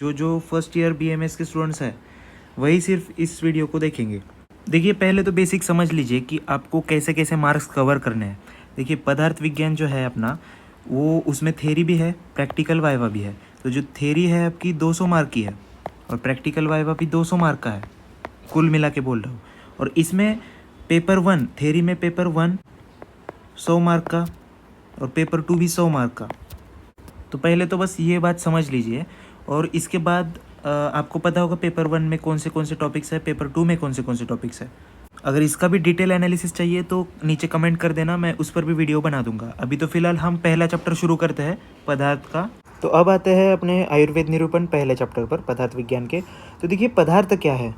जो जो first year BMS के स्टूडेंट्स हैं वही सिर्फ इस वीडियो को देखेंगे। देखिए, पहले तो बेसिक समझ लीजिए कि आपको कैसे कैसे मार्क्स कवर करने हैं। देखिए, पदार्थ विज्ञान जो है अपना, वो उसमें थ्योरी भी है, प्रैक्टिकल वाइवा भी है। तो जो थ्योरी है आपकी 200 मार्क की है और प्रैक्टिकल वाइवा भी 200 मार्क का है, कुल मिला के बोल रहा हूँ। और इसमें पेपर 1, थ्योरी में पेपर 1 100 मार्क का और पेपर 2 भी 100 मार्क का। तो पहले तो बस ये बात समझ लीजिए। और इसके बाद आपको पता होगा पेपर 1 में कौन से टॉपिक्स है, पेपर 2 में कौन से टॉपिक्स है। अगर इसका भी डिटेल एनालिसिस चाहिए तो नीचे कमेंट कर देना, मैं उस पर भी वीडियो बना दूंगा। अभी तो फिलहाल हम पहला चैप्टर शुरू करते हैं पदार्थ का। तो अब आते हैं अपने आयुर्वेद निरूपण पहले चैप्टर पर, पदार्थ विज्ञान के। तो देखिए, पदार्थ क्या है।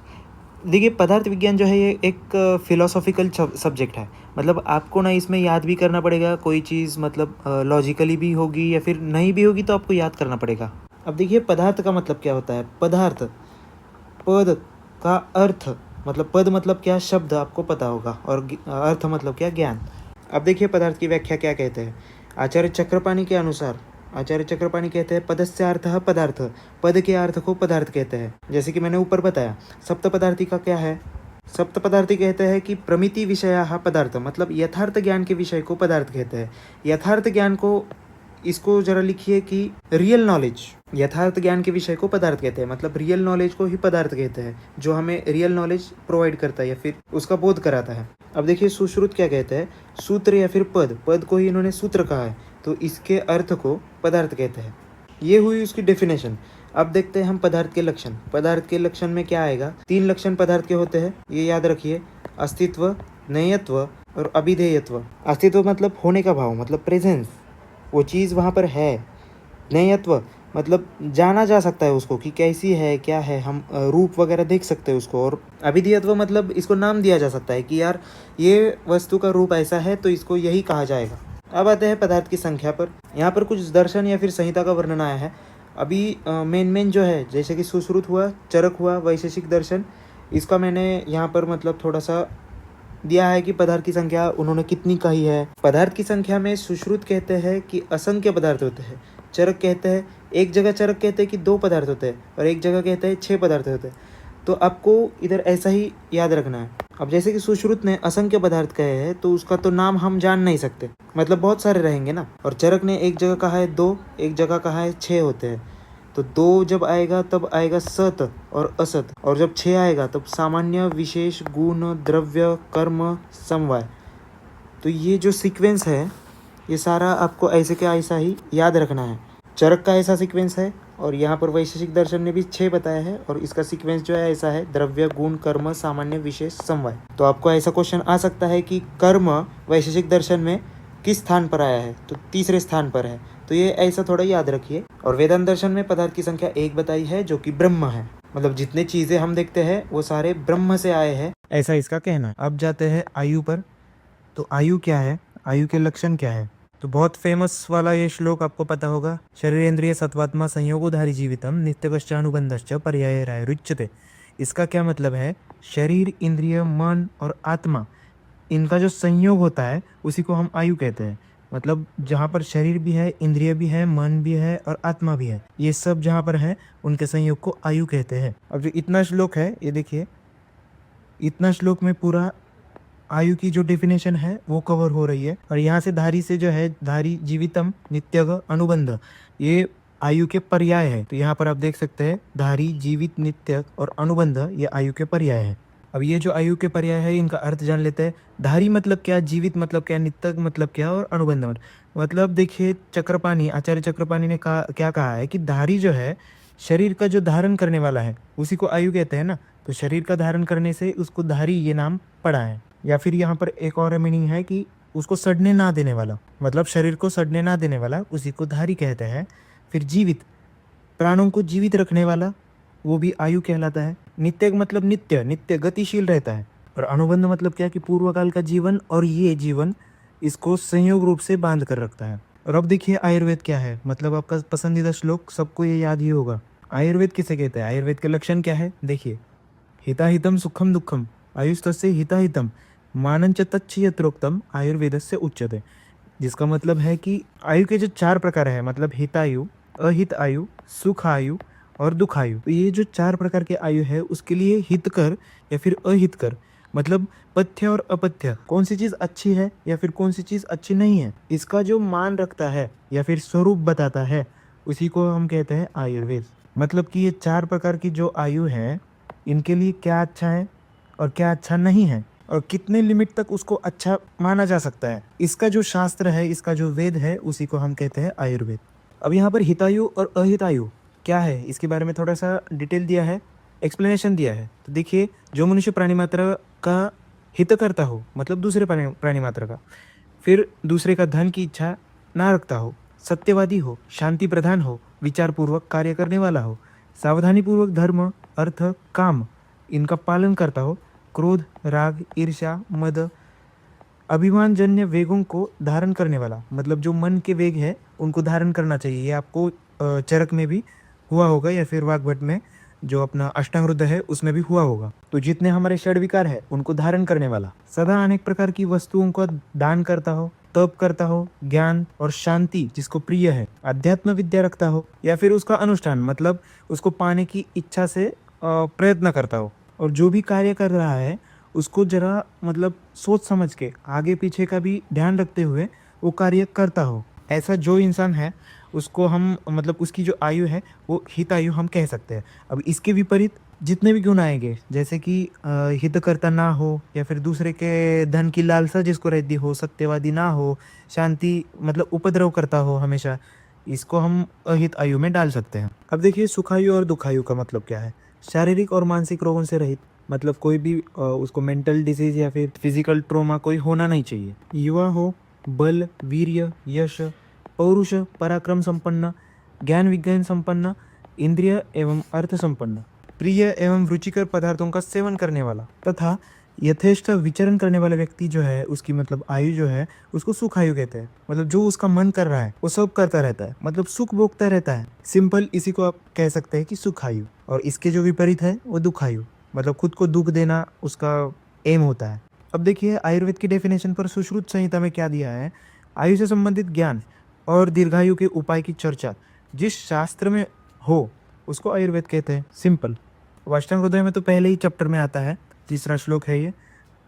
देखिए, पदार्थ विज्ञान जो है ये एक फिलोसॉफिकल सब्जेक्ट है। मतलब आपको ना इसमें याद भी करना पड़ेगा कोई चीज़, मतलब लॉजिकली भी होगी या फिर नहीं भी होगी तो आपको याद करना पड़ेगा। अब देखिए, पदार्थ का मतलब क्या होता है। पदार्थ, पद का अर्थ, मतलब पद मतलब क्या, शब्द आपको पता होगा, और अर्थ मतलब क्या, ज्ञान। अब देखिए, पदार्थ की व्याख्या क्या कहते हैं। आचार्य चक्रपाणी के अनुसार, आचार्य चक्रपाणी कहते हैं पदस्य अर्थः पदार्थ, पद के अर्थ को पदार्थ कहते हैं। जैसे कि मैंने ऊपर बताया, सप्त पदार्थी का क्या है। सप्त पदार्थी कहते हैं कि प्रमिति विषया पदार्थ, मतलब यथार्थ ज्ञान के विषय को पदार्थ कहते हैं। यथार्थ ज्ञान को, इसको जरा लिखिए कि रियल नॉलेज, यथार्थ ज्ञान के विषय को पदार्थ कहते हैं। मतलब रियल नॉलेज को ही पदार्थ कहते हैं, जो हमें रियल नॉलेज प्रोवाइड करता है या फिर उसका बोध कराता है। अब देखिए, सुश्रुत क्या कहते हैं। सूत्र या फिर पद, पद को ही इन्होंने सूत्र कहा है, तो इसके अर्थ को पदार्थ कहते हैं। ये हुई उसकी डेफिनेशन। अब देखते हैं हम पदार्थ के लक्षण। पदार्थ के लक्षण में क्या आएगा। 3 लक्षण पदार्थ के होते हैं, ये याद रखिए। अस्तित्व, नेयत्व और अभिधेयत्व। अस्तित्व मतलब होने का भाव, मतलब प्रेजेंस, वो चीज़ वहाँ पर है। नेयत्व मतलब जाना जा सकता है उसको कि कैसी है, क्या है, हम रूप वगैरह देख सकते हैं उसको। और अभिधेयत्व मतलब इसको नाम दिया जा सकता है कि यार ये वस्तु का रूप ऐसा है तो इसको यही कहा जाएगा। अब आते हैं पदार्थ की संख्या पर। यहाँ पर कुछ दर्शन या फिर संहिता का वर्णन आया है। अभी मेन जो है, जैसे कि सुश्रुत हुआ, चरक हुआ, वैशेषिक दर्शन, इसका मैंने यहाँ पर मतलब थोड़ा सा दिया है कि पदार्थ की संख्या उन्होंने कितनी कही है। पदार्थ की संख्या में सुश्रुत कहते हैं कि असंख्य पदार्थ होते हैं। चरक कहते हैं, एक जगह चरक कहते हैं कि 2 पदार्थ होते हैं और एक जगह कहते हैं 6 पदार्थ होते हैं। तो आपको इधर ऐसा ही याद रखना है। अब जैसे कि सुश्रुत ने असंख्य पदार्थ कहे हैं तो उसका तो नाम हम जान नहीं सकते, मतलब बहुत सारे रहेंगे ना। और चरक ने एक जगह कहा है 2, एक जगह कहा है 6 होते हैं। तो 2 जब आएगा तब आएगा सत और असत, और जब 6 आएगा तब सामान्य, विशेष, गुण, द्रव्य, कर्म, समवाय। तो ये जो सीक्वेंस है ये सारा आपको ऐसे के ऐसा ही याद रखना है। चरक का ऐसा सीक्वेंस है और यहाँ पर वैशेषिक दर्शन ने भी 6 बताया है, और इसका सीक्वेंस जो है ऐसा है, द्रव्य, गुण, कर्म, सामान्य, विशेष, समवाय। तो आपको ऐसा क्वेश्चन आ सकता है कि कर्म वैशेषिक दर्शन में किस स्थान पर आया है, तो तीसरे स्थान पर है। तो ये ऐसा थोड़ा याद रखिए। और वेदांत दर्शन में पदार्थ की संख्या 1 बताई है, जो कि ब्रह्म है। मतलब जितने चीजें हम देखते हैं वो सारे ब्रह्म से आए हैं, ऐसा इसका कहना है। अब जाते हैं आयु पर। तो आयु क्या है, आयु के लक्षण क्या है। तो बहुत फेमस वाला ये श्लोक आपको पता होगा, शरीरेंद्रिय सत्वात्मा संयोगोधारी जीवितम नित्यकश्च अनुबंधश्च पर्यायरायुच्यते। इसका क्या मतलब है, शरीर, इंद्रिय, मन और आत्मा, इनका जो संयोग होता है उसी को हम आयु कहते हैं। मतलब जहाँ पर शरीर भी है, इंद्रिय भी है, मन भी है और आत्मा भी है, ये सब जहाँ पर है उनके संयोग को आयु कहते हैं। अब जो इतना श्लोक है, ये देखिए, इतना श्लोक में पूरा आयु की जो डेफिनेशन है वो कवर हो रही है। और यहाँ से धारी से जो है, धारी, जीवितम, नित्यग, अनुबंध, ये आयु के पर्याय है। तो यहाँ पर आप देख सकते हैं धारी, जीवित, नित्य और अनुबंध, ये आयु के पर्याय है। अब ये जो आयु के पर्याय है इनका अर्थ जान लेते हैं। धारी मतलब क्या, जीवित मतलब क्या, नित्यग मतलब क्या, और अनुबंध मतलब देखिए, चक्रपाणी, आचार्य चक्रपाणी ने क्या कहा है कि धारी जो है, शरीर का जो धारण करने वाला है उसी को आयु कहते हैं ना। तो शरीर का धारण करने से उसको धारी ये नाम पड़ा है। या फिर यहाँ पर एक और मीनिंग है कि उसको सड़ने ना देने वाला, मतलब शरीर को सड़ने ना देने वाला, उसी को धारी कहते हैं। फिर जीवित, प्राणों को जीवित रखने वाला, वो भी आयु कहलाता है। नित्य मतलब नित्य, नित्य गतिशील रहता है। और अनुबंध मतलब क्या कि पूर्व काल का जीवन और ये जीवन, इसको संयोग रूप से बांध कर रखता है। और अब देखिए आयुर्वेद क्या है, मतलब आपका पसंदीदा श्लोक, सबको ये याद ही होगा। आयुर्वेद किसे कहते हैं, आयुर्वेद के लक्षण क्या है, देखिए, हिताहितम सुखम दुखम आयुस्तस्य हिताहितम मानंच तच्छ यत्रोक्तम आयुर्वेदस्य उच्यते। जिसका मतलब है कि आयु के जो 4 प्रकार है, मतलब हितायु, अहित आयु, सुख आयु और दुखायु। तो ये जो 4 प्रकार के आयु है उसके लिए हितकर या फिर अहितकर मतलब पथ्य और अपथ्य कौन सी चीज़ अच्छी है या फिर कौन सी चीज़ अच्छी नहीं है, इसका जो मान रखता है या फिर स्वरूप बताता है उसी को हम कहते हैं आयुर्वेद। मतलब कि ये 4 प्रकार की जो आयु है इनके लिए क्या अच्छा है और क्या अच्छा नहीं है और कितने लिमिट तक उसको अच्छा माना जा सकता है, इसका जो शास्त्र है, इसका जो वेद है, उसी को हम कहते हैं आयुर्वेद। अब यहाँ पर हितायु और अहितायु क्या है इसके बारे में थोड़ा सा डिटेल दिया है, एक्सप्लेनेशन दिया है। तो देखिए, जो मनुष्य प्राणी मात्र का हित करता हो मतलब दूसरे प्राणी मात्र का, फिर दूसरे का धन की इच्छा ना रखता हो, सत्यवादी हो, शांति प्रधान हो, विचारपूर्वक कार्य करने वाला हो, सावधानीपूर्वक धर्म अर्थ काम इनका पालन करता हो, क्रोध राग ईर्ष्या मद अभिमानजन्य वेगों को धारण करने वाला, मतलब जो मन के वेग है उनको धारण करना चाहिए। ये आपको चरक में भी हुआ होगा या फिर वाग्भट में जो अपना अष्टांग है उसमें भी हुआ होगा। तो जितने हमारे षड विकार है उनको धारण करने वाला, सदा अनेक प्रकार की वस्तुओं का दान करता हो, तप करता हो, ज्ञान और शांति जिसको प्रिय है, अध्यात्म विद्या रखता हो या फिर उसका अनुष्ठान मतलब उसको पाने की इच्छा से प्रयत्न करता हो, और जो भी कार्य कर रहा है उसको जरा मतलब सोच समझ के आगे पीछे का भी ध्यान रखते हुए वो कार्य करता हो, ऐसा जो इंसान है उसको हम मतलब उसकी जो आयु है वो हितायु हम कह सकते हैं। अब इसके विपरीत जितने भी गुण आएंगे जैसे कि हित करता ना हो या फिर दूसरे के धन की लालसा जिसको रहती हो, सत्यवादी ना हो, शांति मतलब उपद्रव करता हो हमेशा, इसको हम अहित आयु में डाल सकते हैं। अब देखिए, सुखायु और दुखायु का मतलब क्या है। शारीरिक और मानसिक रोगों से रहित, मतलब कोई भी उसको मेंटल डिजीज या फिर फिजिकल ट्रॉमा कोई होना नहीं चाहिए। युवा हो, बल वीर्य यश पौरुष पराक्रम संपन्न, ज्ञान विज्ञान संपन्न, इंद्रिय एवं अर्थ संपन्न, प्रिय एवं रुचिकर पदार्थों का सेवन करने वाला तथा यथेष्ट विचरण करने वाला व्यक्ति जो है उसकी मतलब आयु जो है उसको सुखायु कहते हैं। मतलब जो उसका मन कर रहा है वो सब करता रहता है, मतलब सुख भोगता रहता है, सिंपल इसी को आप कह सकते हैं कि सुखायु। और इसके जो विपरीत है वो दुखायु, मतलब खुद को दुख देना उसका एम होता है। अब देखिए, आयुर्वेद की डेफिनेशन पर सुश्रुत संहिता में क्या दिया है। आयु से संबंधित ज्ञान और दीर्घायु के उपाय की चर्चा जिस शास्त्र में हो उसको आयुर्वेद कहते हैं। सिंपल। अष्टांग हृदय में तो पहले ही चैप्टर में आता है, 3रा श्लोक है ये,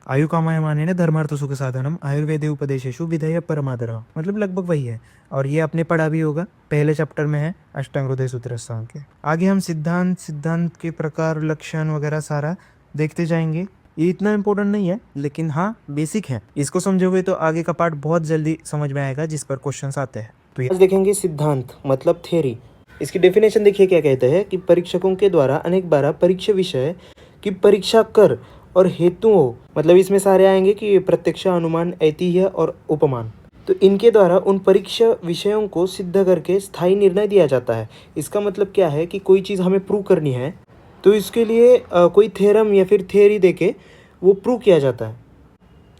आयु कामयमानेन धर्मार्थ सुख साधनम आयुर्वेदे उपदेशेषु विधेय परमादरः, मतलब लगभग वही है। और ये आपने पढ़ा भी होगा, पहले चैप्टर में है अष्टांग हृदय सूत्र के। आगे हम सिद्धांत के प्रकार लक्षण वगैरह सारा देखते जाएंगे। ये इतना इम्पोर्टेंट नहीं है लेकिन हाँ बेसिक है, इसको समझोगे तो आगे का पार्ट बहुत जल्दी समझ में आएगा जिस पर क्वेश्चंस आते हैं। तो आज देखेंगे सिद्धांत मतलब थ्योरी। इसकी डेफिनेशन देखिए क्या कहते हैं कि परीक्षकों के द्वारा अनेक बार परीक्षा विषय की परीक्षा कर और हेतुओं, मतलब इसमें सारे आएंगे कि प्रत्यक्ष अनुमान ऐतिह्य और उपमान, तो इनके द्वारा उन परीक्षा विषयों को सिद्ध करके स्थायी निर्णय दिया जाता है। इसका मतलब क्या है कि कोई चीज़ हमें प्रूव करनी है तो इसके लिए कोई थ्योरम या फिर थ्योरी देके वो प्रूव किया जाता है।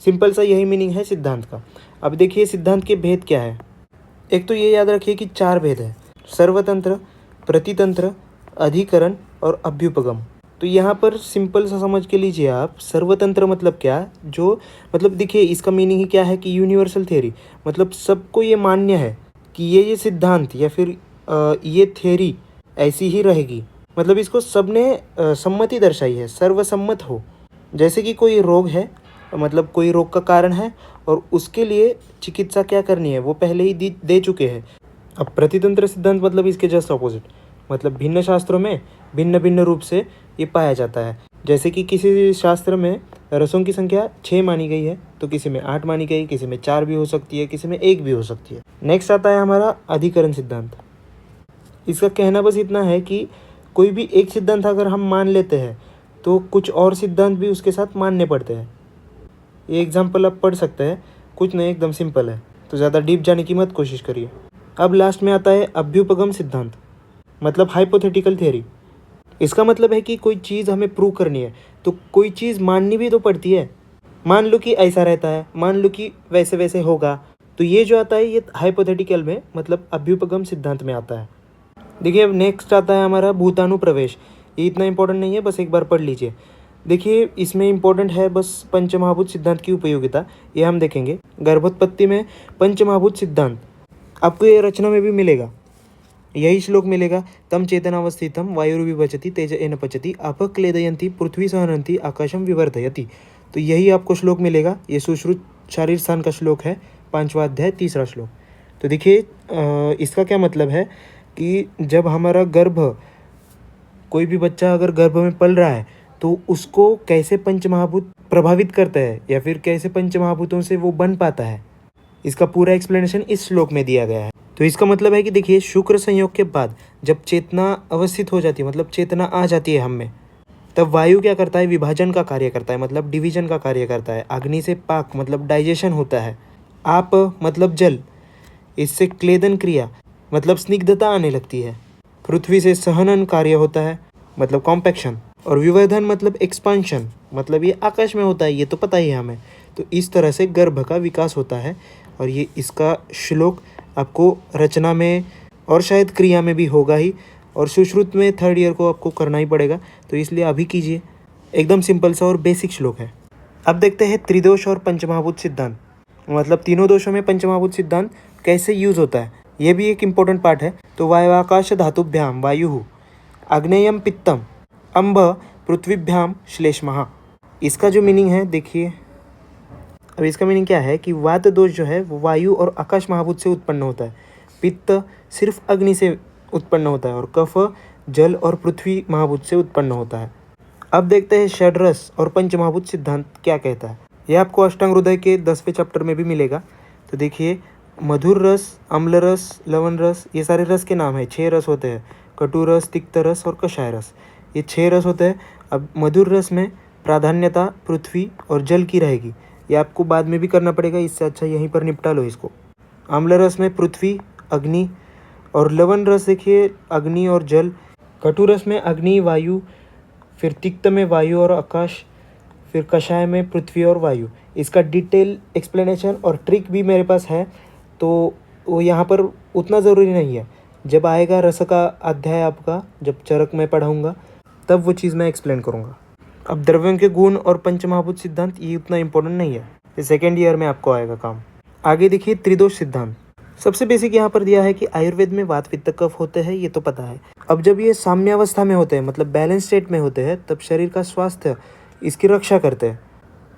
सिंपल सा यही मीनिंग है सिद्धांत का। अब देखिए सिद्धांत के भेद क्या है। एक तो ये याद रखिए कि 4 भेद है, सर्वतंत्र, प्रतितंत्र, अधिकरण और अभ्युपगम। तो यहाँ पर सिंपल सा समझ के लीजिए आप, सर्वतंत्र मतलब क्या, जो मतलब देखिए इसका मीनिंग ही क्या है कि यूनिवर्सल थ्योरी, मतलब सबको ये मान्य है कि ये सिद्धांत या फिर ये थ्योरी ऐसी ही रहेगी, मतलब इसको सबने सम्मति दर्शाई है, सर्वसम्मत हो। जैसे कि कोई रोग है, मतलब कोई रोग का कारण है और उसके लिए चिकित्सा क्या करनी है वो पहले ही दे चुके हैं। अब प्रतितंत्र सिद्धांत मतलब इसके जस्ट ऑपोजिट, मतलब भिन्न शास्त्रों में भिन्न भिन्न रूप से ये पाया जाता है। जैसे कि किसी शास्त्र में रसों की संख्या 6 मानी गई है तो किसी में 8 मानी गई, किसी में 4 भी हो सकती है, किसी में 1 भी हो सकती है। नेक्स्ट आता है हमारा अधिकरण सिद्धांत। इसका कहना बस इतना है कि कोई भी एक सिद्धांत अगर हम मान लेते हैं तो कुछ और सिद्धांत भी उसके साथ मानने पड़ते हैं। ये एग्जाम्पल आप पढ़ सकते हैं, कुछ नहीं, एकदम सिंपल है, तो ज़्यादा डीप जाने की मत कोशिश करिए। अब लास्ट में आता है अभ्युपगम सिद्धांत, मतलब हाइपोथेटिकल थ्योरी। इसका मतलब है कि कोई चीज़ हमें प्रूव करनी है तो कोई चीज़ माननी भी तो पड़ती है। मान लो कि ऐसा रहता है, मान लो कि वैसे वैसे होगा, तो ये जो आता है ये हाइपोथेटिकल में मतलब अभ्युपगम सिद्धांत में आता है। देखिए अब नेक्स्ट आता है हमारा भूतानुप्रवेश। ये इतना इंपॉर्टेंट नहीं है, बस एक बार पढ़ लीजिए। देखिए इसमें इंपॉर्टेंट है बस पंचमहाभूत सिद्धांत की उपयोगिता, ये हम देखेंगे। गर्भोत्पत्ति में पंचमहाभूत सिद्धांत आपको ये रचना में भी मिलेगा। यही श्लोक मिलेगा, तम चेतनावस्थितम वायुर्विभजति तेज एन पचति अपक्लेदयन्ति पृथ्वी सहनन्ति आकाशम विवर्धयति। तो यही आपको श्लोक मिलेगा। ये सुश्रुत शारीर स्थान का श्लोक है, 5वां अध्याय 3रा श्लोक। तो देखिए इसका क्या मतलब है कि जब हमारा गर्भ, कोई भी बच्चा अगर गर्भ में पल रहा है तो उसको कैसे पंचमहाभूत प्रभावित करता है या फिर कैसे पंचमहाभूतों से वो बन पाता है, इसका पूरा एक्सप्लेनेशन इस श्लोक में दिया गया है। तो इसका मतलब है कि देखिए शुक्र संयोग के बाद जब चेतना अवस्थित हो जाती है, मतलब चेतना आ जाती है हम में, तब वायु क्या करता है, विभाजन का कार्य करता है, मतलब डिवीजन का कार्य करता है। अग्नि से पाक मतलब डाइजेशन होता है। आप मतलब जल, इससे क्लेदन क्रिया मतलब स्निग्धता आने लगती है। पृथ्वी से सहनन कार्य होता है, मतलब कॉम्पैक्शन। और विवर्धन मतलब एक्सपांशन, मतलब ये आकाश में होता है, ये तो पता ही है हमें। तो इस तरह से गर्भ का विकास होता है। और ये इसका श्लोक आपको रचना में और शायद क्रिया में भी होगा ही, और सुश्रुत में 3rd ईयर को आपको करना ही पड़ेगा, तो इसलिए अभी कीजिए। एकदम सिंपल सा और बेसिक श्लोक है। अब देखते हैं त्रिदोष और पंचमहाभूत सिद्धांत, मतलब तीनों दोषों में पंचमहाभूत सिद्धांत कैसे यूज होता है, ये भी एक इम्पोर्टेंट पार्ट है। तो वायुआकाश धातुभ्याम वायु आग्नेयम पित्तम अम्ब पृथ्वीभ्याम श्लेष्मः। इसका जो मीनिंग है देखिए, अब इसका मीनिंग क्या है कि वात दोष जो है वो वायु और आकाश महाभूत से उत्पन्न होता है, पित्त सिर्फ अग्नि से उत्पन्न होता है, और कफ जल और पृथ्वी महाभूत से उत्पन्न होता है। अब देखते हैं षड्रस और पंचमहाभूत सिद्धांत क्या कहता है। यह आपको अष्टांग हृदय के 10वें चैप्टर में भी मिलेगा। तो देखिए मधुर रस, अम्ल रस, लवण रस, ये सारे रस के नाम है। 6 रस होते हैं, कटु रस, तिक्त रस और कषाय रस, ये 6 रस होते हैं। अब मधुर रस में प्राधान्यता पृथ्वी और जल की रहेगी, ये आपको बाद में भी करना पड़ेगा, इससे अच्छा यहीं पर निपटा लो इसको। अम्ल रस में पृथ्वी अग्नि, और लवण रस देखिए अग्नि और जल। कटु रस में अग्नि वायु, फिर तिक्त में वायु और आकाश, फिर कषाय में पृथ्वी और वायु। इसका डिटेल एक्सप्लेनेशन और ट्रिक भी मेरे पास है, तो वो यहाँ पर उतना ज़रूरी नहीं है। जब आएगा रस का अध्याय आपका, जब चरक में पढ़ाऊँगा तब वो चीज़ मैं एक्सप्लेन करूँगा। अब द्रव्यों के गुण और पंचमहाभूत सिद्धांत ये उतना इम्पोर्टेंट नहीं है, ये 2nd ईयर में आपको आएगा काम। आगे देखिए त्रिदोष सिद्धांत। सबसे बेसिक यहाँ पर दिया है कि आयुर्वेद में वात पित्त कफ होते हैं, ये तो पता है। अब जब ये साम्यावस्था में होते हैं, मतलब बैलेंस स्टेट में होते हैं, तब शरीर का स्वास्थ्य इसकी रक्षा करते हैं,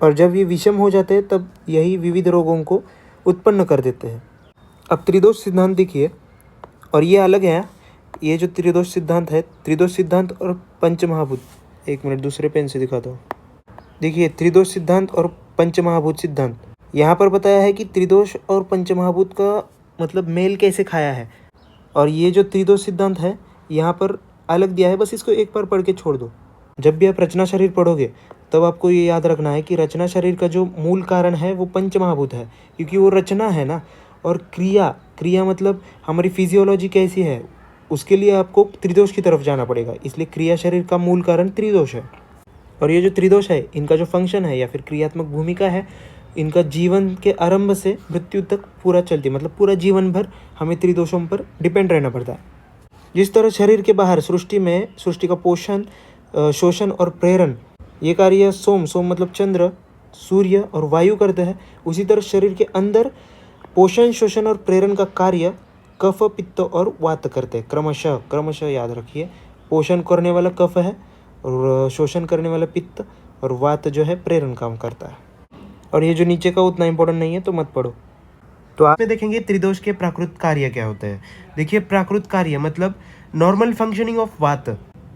और जब ये विषम हो जाते हैं तब यही विविध रोगों को उत्पन्न कर देते हैं। अब त्रिदोष सिद्धांत देखिए, और ये अलग है, ये जो त्रिदोष सिद्धांत है, त्रिदोष सिद्धांत और पंचमहाभूत, एक मिनट दूसरे पेन से दिखाता हूँ। देखिए त्रिदोष सिद्धांत और पंचमहाभूत सिद्धांत, यहाँ पर बताया है कि त्रिदोष और पंचमहाभूत का मतलब मेल कैसे खाया है। और ये जो त्रिदोष सिद्धांत है यहाँ पर अलग दिया है, बस इसको एक बार पढ़ के छोड़ दो। जब भी आप रचना शरीर पढ़ोगे तब आपको ये याद रखना है कि रचना शरीर का जो मूल कारण है वो पंचमहाभूत है, क्योंकि वो रचना है ना। और क्रिया मतलब हमारी फिजियोलॉजी कैसी है, उसके लिए आपको त्रिदोष की तरफ जाना पड़ेगा, इसलिए क्रिया शरीर का मूल कारण त्रिदोष है। और ये जो त्रिदोष है, इनका जो फंक्शन है या फिर क्रियात्मक भूमिका है, इनका जीवन के आरंभ से मृत्यु तक पूरा चलती है, मतलब पूरा जीवन भर हमें त्रिदोषों पर डिपेंड रहना पड़ता है। जिस तरह शरीर के बाहर सृष्टि का पोषण, शोषण और प्रेरण ये कार्य सोम मतलब चंद्र, सूर्य और वायु करते हैं, उसी तरह शरीर के अंदर पोषण, शोषण और प्रेरण का कार्य कफ, पित्त और वात करते हैं। क्रमशः याद रखिए, पोषण करने वाला कफ है और शोषण करने वाला पित्त, और वात जो है प्रेरण काम करता है। और ये जो नीचे का उतना इंपॉर्टेंट नहीं है तो मत पढ़ो। तो आप में देखेंगे त्रिदोष के प्राकृत कार्य क्या होते हैं। देखिए प्राकृत कार्य मतलब नॉर्मल फंक्शनिंग ऑफ वात।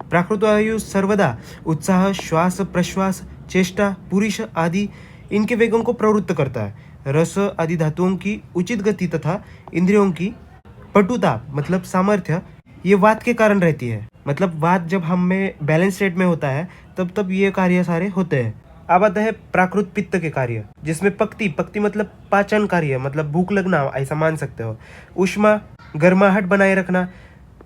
प्राकृत वायु सर्वदा उत्साह, श्वास प्रश्वास, चेष्टा, पुरुष आदि इनके वेगों को प्रवृत्त करता है। रस आदि धातुओं की उचित गति तथा इंद्रियों की पटुता मतलब सामर्थ्य ये वात के कारण रहती है। मतलब वात जब हम में बैलेंस स्टेट में होता है तब ये कार्य सारे होते हैं। अब आता है प्राकृत पित्त के कार्य, जिसमें पक्ति मतलब पाचन कार्य, मतलब भूख लगना ऐसा मान सकते हो। उष्मा गर्माहट बनाए रखना।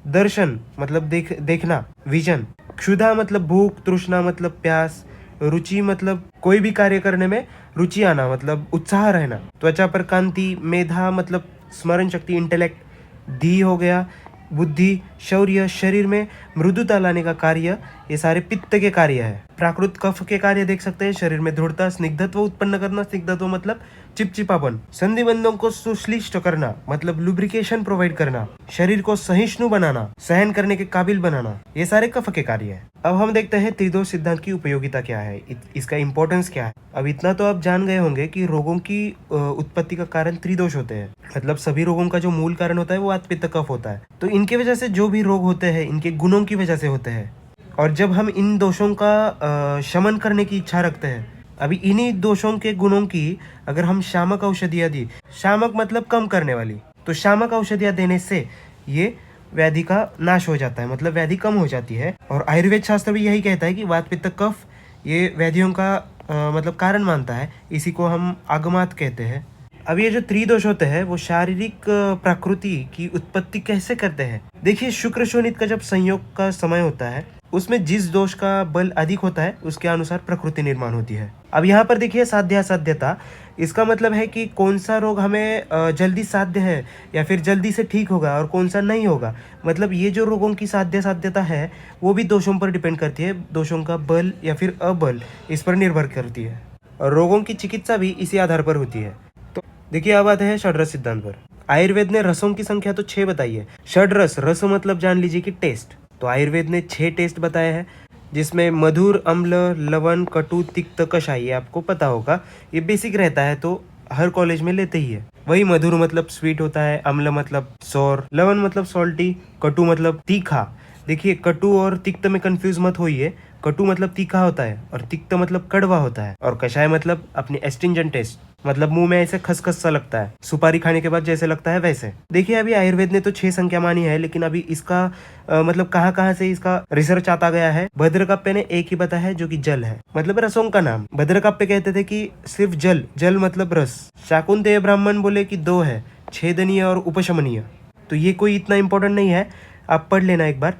दर्शन मतलब देखना, विजन। क्षुधा मतलब भूख, तृष्णा मतलब प्यास। रुचि मतलब कोई भी कार्य करने में रुचि आना, मतलब उत्साह रहना। त्वचा पर कांति। मेधा मतलब स्मरण शक्ति, इंटेलेक्ट। धी हो गया बुद्धि। शौर्य शरीर में मृदुता लाने का कार्य, ये सारे पित्त के कार्य है। प्राकृत कफ के कार्य देख सकते हैं। शरीर में दृढ़ता, स्निग्धत्व उत्पन्न करना, स्निग्धत्व मतलब चिपचिपापन, संधिबंधों को सुश्लिष्ट करना मतलब लुब्रिकेशन प्रोवाइड करना, शरीर को सहिष्णु बनाना, सहन करने के काबिल बनाना, ये सारे कफ के कार्य है। अब हम देखते हैं त्रिदोष सिद्धांत की उपयोगिता क्या है, इसका इंपॉर्टेंस क्या है। अब इतना तो आप जान गए होंगे कि रोगों की उत्पत्ति का कारण त्रिदोष होते हैं, मतलब सभी रोगों का जो मूल कारण होता है वो वात पित्त कफ होता है। तो इनकी वजह से जो भी रोग होते हैं इनके गुणों की वजह से होते हैं, और जब हम इन दोषों का शमन करने की इच्छा रखते हैं, अभी इन्हीं दोषों के गुणों की अगर हम शामक औषधियाँ दी, शामक मतलब कम करने वाली, तो शामक औषधियाँ देने से ये व्याधि का नाश हो जाता है, मतलब व्याधि कम हो जाती है। और आयुर्वेद शास्त्र भी यही कहता है कि वात पित्त कफ ये व्याधियों का मतलब कारण मानता है, इसी को हम आगमात कहते हैं। अब ये जो त्रिदोष होते हैं वो शारीरिक प्रकृति की उत्पत्ति कैसे करते हैं। देखिए, शुक्र शोणित का जब संयोग का समय होता है उसमें जिस दोष का बल अधिक होता है उसके अनुसार प्रकृति निर्माण होती है। अब यहाँ पर देखिए साध्यासाध्यता, इसका मतलब है कि कौन सा रोग हमें जल्दी साध्य है या फिर जल्दी से ठीक होगा और कौन सा नहीं होगा। मतलब ये जो रोगों की साध्यता है वो भी दोषों पर डिपेंड करती है, दोषों का बल या फिर अबल इस पर निर्भर करती है, और रोगों की चिकित्सा भी इसी आधार पर होती है। तो देखिए, अब आते हैं षड्रस सिद्धांत पर। आयुर्वेद ने रसों की संख्या तो 6 बताई है। षड्रस, रस मतलब जान लीजिए कि टेस्ट, तो आयुर्वेद ने 6 टेस्ट बताए हैं, जिसमें मधुर, अम्ल, लवण, कटु, तिक्त, कषाय, ये आपको पता होगा, ये बेसिक रहता है तो हर कॉलेज में लेते ही है। वही मधुर मतलब स्वीट होता है, अम्ल मतलब सौर, लवण मतलब सॉल्टी, कटु मतलब तीखा। देखिए, कटु और तिक्त में कंफ्यूज मत होइए, कटु मतलब तीखा होता है और तिक्त मतलब कड़वा होता है, और कषाय मतलब अपनी एस्टिंजेंट टेस्ट, मतलब मुंह में ऐसे खसखस सा लगता है, सुपारी खाने के बाद जैसे लगता है वैसे। देखिए, अभी आयुर्वेद ने तो 6 संख्या मानी है, लेकिन अभी इसका मतलब कहाँ से इसका रिसर्च आता गया है। भद्रकाप्य ने एक ही बताया है जो कि जल है, मतलब रसों का नाम। भद्रकाप्य कहते थे कि सिर्फ जल, जल मतलब रस। शाकुंतलेय ब्राह्मण बोले कि 2 है, छेदनीय और उपशमनीय। तो ये कोई इतना इंपॉर्टेंट नहीं है, आप पढ़ लेना एक बार।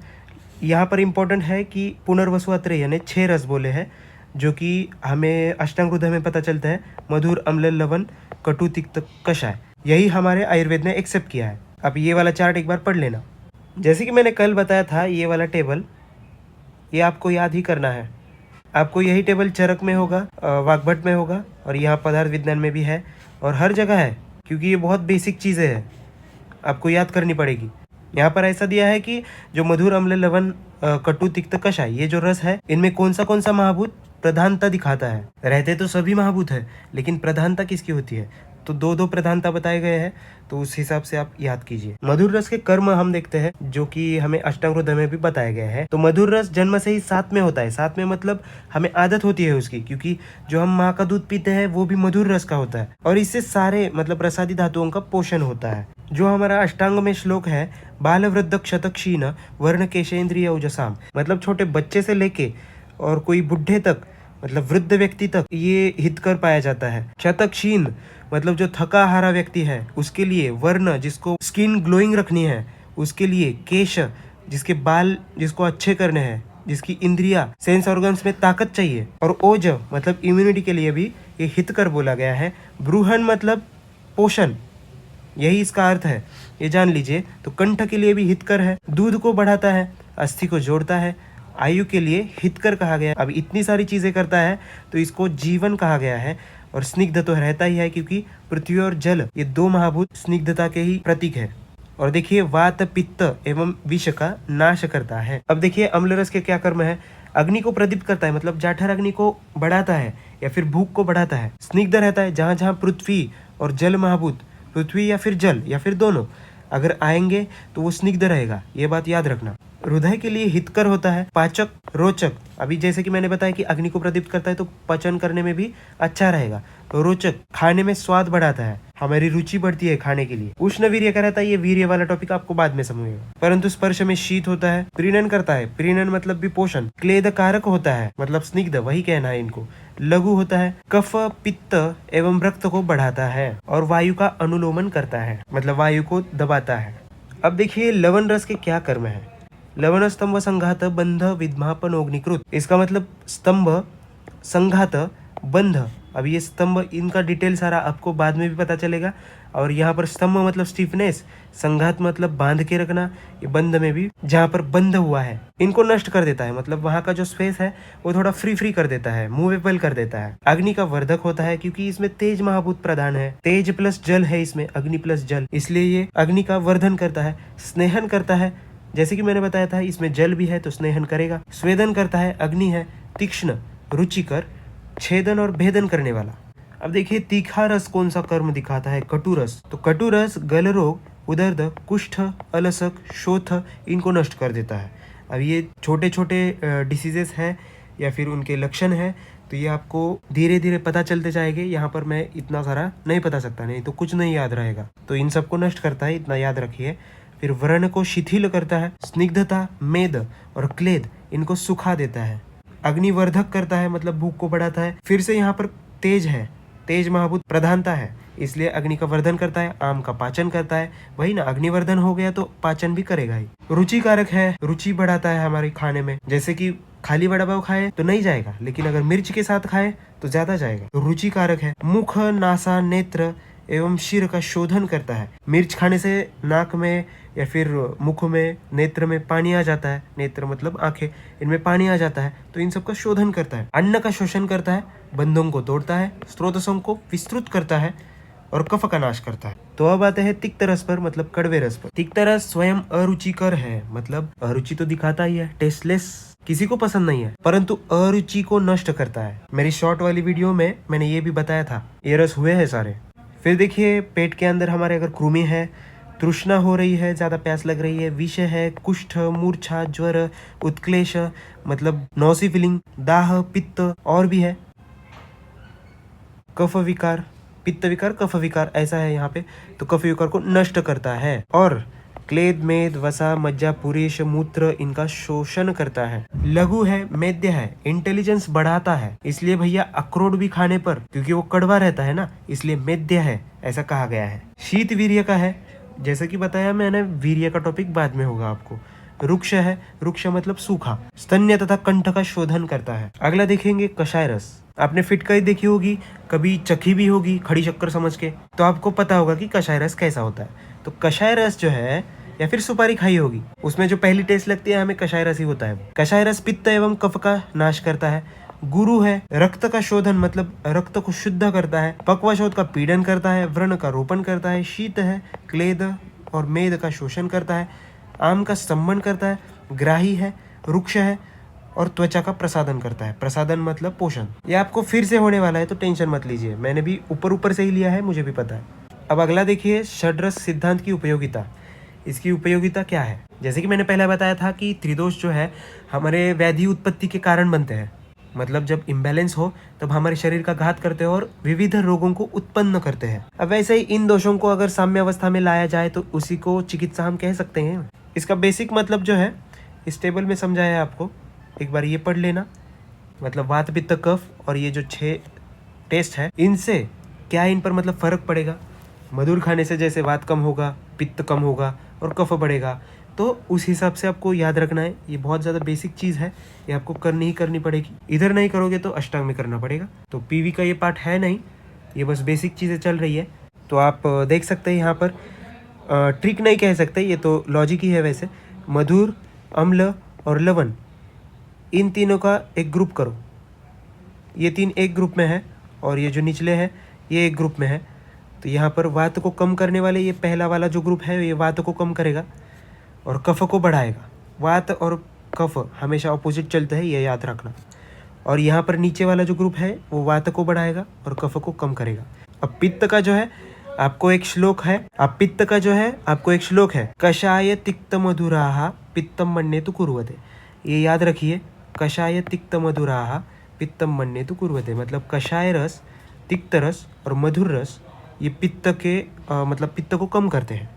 यहाँ पर इंपॉर्टेंट है कि पुनर्वसु अत्रेय ने 6 रस बोले हैं, जो कि हमें अष्टांग हृदय में पता चलता है, मधुर, अम्ल, लवण, कटु, तिक्त, कषाय। यही हमारे आयुर्वेद ने एक्सेप्ट किया है। अब ये वाला चार्ट एक बार पढ़ लेना। जैसे कि मैंने कल बताया था, ये वाला टेबल ये आपको याद ही करना है। आपको यही टेबल चरक में होगा, वाग्भट में होगा, और यहाँ पदार्थ विज्ञान में भी है, और हर जगह है, क्योंकि ये बहुत बेसिक चीज़ें हैं, आपको याद करनी पड़ेगी। यहाँ पर ऐसा दिया है कि जो मधुर, अम्ल, लवण, कटु, तिक्त, कषाय, ये जो रस है इनमें कौन सा महाभूत प्रधानता दिखाता है। रहते तो सभी महाभूत है, लेकिन प्रधानता किसकी होती है, तो 2 प्रधानता बताए गए हैं, तो उस हिसाब से आप याद कीजिए। मधुर रस के कर्म हम देखते हैं, जो कि हमें अष्टांग हृदय में भी बताया गया है। तो मधुर रस जन्म से ही साथ में होता है, साथ में मतलब हमें आदत होती है उसकी, क्योंकि जो हम माँ का दूध पीते हैं वो भी मधुर रस का होता है, और इससे सारे मतलब रसादी धातुओं का पोषण होता है। जो हमारा अष्टांग में श्लोक है, बाल वृद्ध क्षत क्षीण वर्ण केशेंद्रिय ओजसाम, मतलब छोटे बच्चे से लेके और कोई बुढ़े तक, मतलब वृद्ध व्यक्ति तक ये हितकर पाया जाता है। क्षत क्षीण मतलब जो थका हारा व्यक्ति है उसके लिए, वर्ण जिसको स्किन ग्लोइंग रखनी है उसके लिए, केश जिसके बाल जिसको अच्छे करने हैं, जिसकी इंद्रिया सेंस ऑर्गन्स में ताकत चाहिए, और ओज मतलब इम्यूनिटी के लिए भी ये हितकर बोला गया है। ब्रूहन मतलब पोषण, यही इसका अर्थ है, ये जान लीजिए। तो कंठ के लिए भी हितकर है, दूध को बढ़ाता है, अस्थि को जोड़ता है, आयु के लिए हितकर कहा गया। अब इतनी सारी चीजें करता है तो इसको जीवन कहा गया है, और स्निग्ध तो रहता ही है, क्योंकि पृथ्वी और जल ये 2 महाभूत स्निग्धता के ही प्रतीक है। और देखिए, वात, पित्त एवं विष का नाश करता है। अब देखिए, अम्ल रस के क्या कर्म है। अग्नि को प्रदीप्त करता है, मतलब जाठर अग्नि को बढ़ाता है या फिर भूख को बढ़ाता है। स्निग्ध रहता है, जहाँ जहाँ पृथ्वी और जल महाभूत, पृथ्वी या फिर जल या फिर दोनों अगर आएंगे तो वो स्निग्ध रहेगा, ये बात याद रखना। हृदय के लिए हितकर होता है, पाचक, रोचक। अभी जैसे कि मैंने बताया कि अग्नि को प्रदीप्त करता है तो पचन करने में भी अच्छा रहेगा। तो रोचक, खाने में स्वाद बढ़ाता है, हमारी रुचि बढ़ती है खाने के लिए। उष्ण वीर्य का रहता है, ये वीर्य वाला टॉपिक आपको बाद में समझेगा। परंतु स्पर्श में शीत होता है। प्रीणन करता है, प्रीणन मतलब भी पोषण। क्लेद कारक होता है, मतलब स्निग्ध, वही कहना है इनको। लघु होता है, कफ, पित्त एवं रक्त को बढ़ाता है, और वायु का अनुलोमन करता है, मतलब वायु को दबाता है। अब देखिए, लवण रस के क्या कर्म है। लवण स्तंभ संघात बंध विद्मापन अग्निकृत, इसका मतलब स्तंभ, संघात, बंध। अब ये स्तंभ, इनका डिटेल सारा आपको बाद में भी पता चलेगा, और यहाँ पर स्तंभ मतलब स्टिफनेस, संघात मतलब बांध के रखना, ये बंध में भी जहाँ पर बंध हुआ है इनको नष्ट कर देता है, मतलब वहाँ का जो स्पेस है वो थोड़ा फ्री कर देता है, मूवेबल कर देता है। अग्नि का वर्धक होता है क्योंकि इसमें तेज महाभूत प्रधान है, तेज प्लस जल है इसमें, अग्नि प्लस जल, इसलिए ये अग्नि का वर्धन करता है। स्नेहन करता है, जैसे कि मैंने बताया था इसमें जल भी है तो स्नेहन करेगा। स्वेदन करता है, अग्नि है, तीक्ष्ण, रुचिकर, छेदन और भेदन करने वाला। अब देखिए तीखा रस कौन सा कर्म दिखाता है, कटुरस। तो कटुरस गल रोग, उदर्द, कुष्ठ, अलसक, शोथ इनको नष्ट कर देता है। अब ये छोटे छोटे डिसीजेस हैं या फिर उनके लक्षण हैं, तो ये आपको धीरे धीरे पता चलते जाएंगे। यहाँ पर मैं इतना सारा नहीं बता सकता, नहीं तो कुछ नहीं याद रहेगा। तो इन सबको नष्ट करता है, इतना याद रखिए। फिर व्रण को शिथिल करता है, स्निग्धता, मेद और क्लेद इनको सुखा देता है। अग्निवर्धक करता है मतलब भूख को बढ़ाता है। फिर से यहाँ पर तेज है, तेज महाभूत प्रधानता है, इसलिए अग्नि का वर्धन करता है। आम का पाचन करता है, वही ना, अग्निवर्धन हो गया तो पाचन भी करेगा ही। रुचिकारक है, रुचि बढ़ाता है हमारे खाने में, जैसे कि खाली वड़ा पाव खाए तो नहीं जाएगा, लेकिन अगर मिर्च के साथ खाए तो ज्यादा जाएगा। तो रुचिकारक है। मुख, नासा, नेत्र एवं शिर का शोधन करता है। मिर्च खाने से नाक में या फिर मुख में, नेत्र में पानी आ जाता है, नेत्र मतलब आंखें, इनमें पानी आ जाता है, तो इन सब का शोधन करता है। अन्न का शोषण करता है, बंधों को तोड़ता है, स्रोतसों को विस्तृत करता है और कफ का नाश करता है। तो अब आते हैं तिक्त रस पर, मतलब कड़वे रस पर। तिक्त रस स्वयं अरुचिकर है, मतलब अरुचि तो दिखाता ही है, टेस्टलेस, किसी को पसंद नहीं है, परंतु अरुचि को नष्ट करता है। मेरी शॉर्ट वाली वीडियो में मैंने ये भी बताया था, ये रस हुए हैं सारे। फिर देखिए पेट के अंदर हमारे अगर कृमि है, तृष्णा हो रही है, ज्यादा प्यास लग रही है, विष है, कुष्ठ, मूर्छा, ज्वर, उत्क्लेश मतलब नौसी फीलिंग, दाह, पित्त और भी है, कफ विकार, पित्त विकार, कफ विकार ऐसा है यहाँ पे, तो कफ विकार को नष्ट करता है। और क्लेद, मेद, वसा, मज्जा, पुरेश, मूत्र इनका शोषण करता है। लघु है, मेद्य है, इंटेलिजेंस बढ़ाता है, इसलिए भैया अखरोट भी खाने पर, क्योंकि वो कड़वा रहता है ना, इसलिए मेद्य है ऐसा कहा गया है। शीत वीर्य का है, जैसे कि बताया मैंने, वीर्य का टॉपिक बाद में होगा आपको। रुक्ष है, रुक्ष मतलब सूखा, स्तन्य तथा कंठ का शोधन करता है। अगला देखेंगे कषाय रस। आपने फिटकरी देखी होगी, कभी चखी भी होगी खड़ी शक्कर समझ के, तो आपको पता होगा कि कषाय रस कैसा होता है। तो कषाय रस जो है, या फिर सुपारी खाई होगी, उसमें जो पहली टेस्ट लगती है हमें कषाय रस ही होता है। कषाय रस पित्त एवं कफ का नाश करता है। गुरु है, रक्त का शोधन मतलब रक्त को शुद्ध करता है। पक्वाशोथ का पीड़न करता है, व्रण का रोपण करता है। शीत है, क्लेद और मेद का शोषण करता है। आम का स्तंभन करता है। ग्राही है, रुक्ष है और त्वचा का प्रसादन करता है। प्रसादन मतलब पोषण। ये आपको फिर से होने वाला है तो टेंशन मत लीजिए, मैंने भी ऊपर से ही लिया है, मुझे भी पता है। अब अगला देखिए षड्रस सिद्धांत की उपयोगिता। इसकी उपयोगिता क्या है, जैसे कि मैंने पहले बताया था कि त्रिदोष जो है हमारे व्याधि उत्पत्ति के कारण बनते हैं, मतलब जब इम्बैलेंस हो तब हमारे शरीर का घात करते हैं और विविध रोगों को उत्पन्न करते हैं। अब वैसे ही इन दोषों को अगर साम्य अवस्था में लाया जाए तो उसी को चिकित्सा हम कह सकते हैं। इसका बेसिक मतलब जो है इस टेबल में समझाया है आपको, एक बार ये पढ़ लेना। मतलब वात, पित्त, कफ और ये जो 6 टेस्ट है, इनसे क्या इन पर मतलब फर्क पड़ेगा। मधुर खाने से जैसे वात कम होगा, पित्त कम होगा और कफ बढ़ेगा, तो उस हिसाब से आपको याद रखना है। ये बहुत ज़्यादा बेसिक चीज़ है, ये आपको करनी ही करनी पड़ेगी। इधर नहीं करोगे तो अष्टांग में करना पड़ेगा। तो पीवी का ये पार्ट है नहीं, ये बस बेसिक चीज़ें चल रही है। तो आप देख सकते हैं यहाँ पर, ट्रिक नहीं कह सकते, ये तो लॉजिक ही है वैसे। मधुर, अम्ल और लवण, इन तीनों का एक ग्रुप करो। ये 3 एक ग्रुप में है और ये जो निचले हैं ये एक ग्रुप में है। तो यहाँ पर वात को कम करने वाले ये पहला वाला जो ग्रुप है ये वात को कम करेगा और कफ को बढ़ाएगा। वात और कफ हमेशा अपोजिट चलते हैं, ये याद रखना। और यहाँ पर नीचे वाला जो ग्रुप है वो वात को बढ़ाएगा और कफ को कम करेगा। अब पित्त का जो है आपको एक श्लोक है, अब पित्त का जो है आपको एक श्लोक है, कषाय तिक्त मधुराः पित्तम मन्येतु कुर्वते। ये याद रखिए, कषाय तिक्त मधुराः पित्तम मन्येतु कुर्वते, मतलब कषाय रस, तिक्त रस और मधुर रस ये पित्त के मतलब पित्त को कम करते हैं।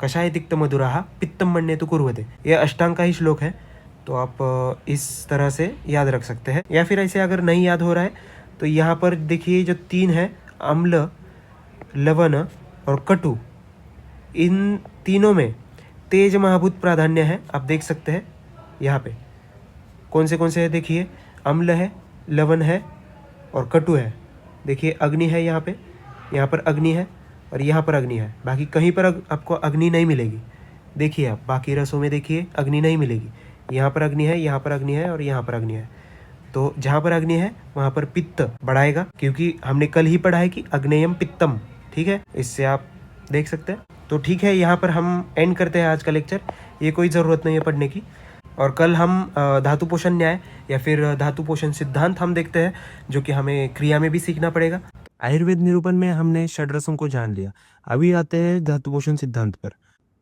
कषाय तिक्त मधुराः पित्तम मन्येतु कुर्वते, ये अष्टांग का ही श्लोक है। तो आप इस तरह से याद रख सकते हैं। या फिर ऐसे अगर नहीं याद हो रहा है तो यहाँ पर देखिए जो 3 है, अम्ल, लवण और कटु, इन तीनों में तेज महाभूत प्राधान्य है। आप देख सकते हैं यहाँ पे कौन से है, देखिए अम्ल है, लवण है और कटु है। देखिए अग्नि है यहाँ पे, यहाँ पर अग्नि है और यहाँ पर अग्नि है, बाकी कहीं पर आपको अग्नि नहीं मिलेगी। देखिए आप बाकी रसों में देखिए अग्नि नहीं मिलेगी। यहाँ पर अग्नि है, यहाँ पर अग्नि है और यहाँ पर अग्नि है। तो जहाँ पर अग्नि है वहाँ पर पित्त बढ़ाएगा, क्योंकि हमने कल ही पढ़ा है कि अग्नेयम पित्तम। ठीक है, इससे आप देख सकते हैं। तो ठीक है, यहाँ पर हम एंड करते हैं आज का लेक्चर। ये कोई ज़रूरत नहीं है पढ़ने की। और कल हम धातु पोषण न्याय या फिर धातु पोषण सिद्धांत हम देखते हैं, जो कि हमें क्रिया में भी सीखना पड़ेगा। आयुर्वेद निरूपण में हमने षड्रसों को जान लिया। अभी आते हैं धातु पोषण सिद्धांत पर,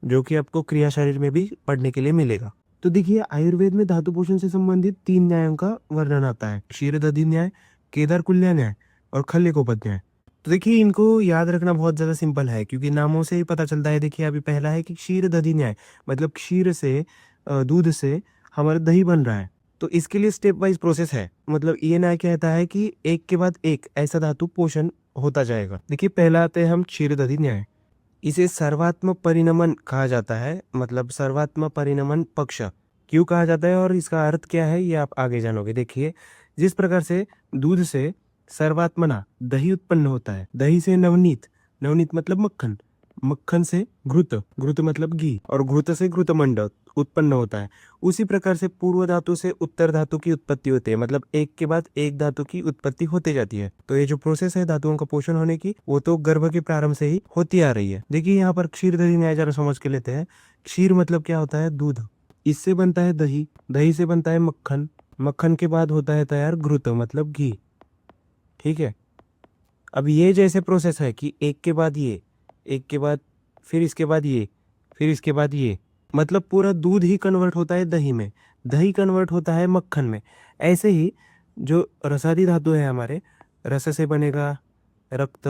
जो कि आपको क्रिया शरीर में भी पढ़ने के लिए मिलेगा। तो देखिए, आयुर्वेद में धातु पोषण से संबंधित 3 न्यायों का वर्णन आता है: क्षीरदधि न्याय, केदारकुल्य न्याय और खल्यकोपद न्याय। तो देखिए, इनको याद रखना बहुत ज्यादा सिंपल है, क्योंकि नामों से ही पता चलता है। देखिए, अभी पहला है कि क्षीरदधि न्याय, मतलब क्षीर से, दूध से हमारा दही बन रहा है। तो इसके लिए स्टेप वाइज प्रोसेस है। मतलब ये न्याय कहता है कि एक के बाद एक ऐसा धातु पोषण होता जाएगा। देखिए, पहला आते हैं हम क्षीरदधि न्याय। इसे सर्वात्म परिणमन कहा जाता है, मतलब सर्वात्म परिणमन पक्ष क्यों कहा जाता है और इसका अर्थ क्या है, ये आप आगे जानोगे। देखिए, जिस प्रकार से दूध से सर्वात्मना दही उत्पन्न होता है, दही से नवनीत, नवनीत मतलब मक्खन, मक्खन से घृत, घृत मतलब घी, और घृत से घृतमंड उत्पन्न होता है, उसी प्रकार से पूर्व धातु से उत्तर धातु की उत्पत्ति होती है। मतलब एक के बाद एक धातु की उत्पत्ति होती जाती है। तो ये जो प्रोसेस है धातुओं का पोषण होने की, वो तो गर्भ के प्रारंभ से ही होती आ रही है। देखिए, यहाँ पर क्षीरदधि न्याय जरा समझ के लेते हैं। क्षीर मतलब क्या होता है? दूध। इससे बनता है दही, दही से बनता है मक्खन, मक्खन के बाद होता है तैयार घृत मतलब घी। ठीक है, अब ये जैसे प्रोसेस है कि एक के बाद ये, एक के बाद फिर इसके बाद ये, फिर इसके बाद ये, मतलब पूरा दूध ही कन्वर्ट होता है दही में, दही कन्वर्ट होता है मक्खन में। ऐसे ही जो रसादी धातु है हमारे, रस से बनेगा रक्त,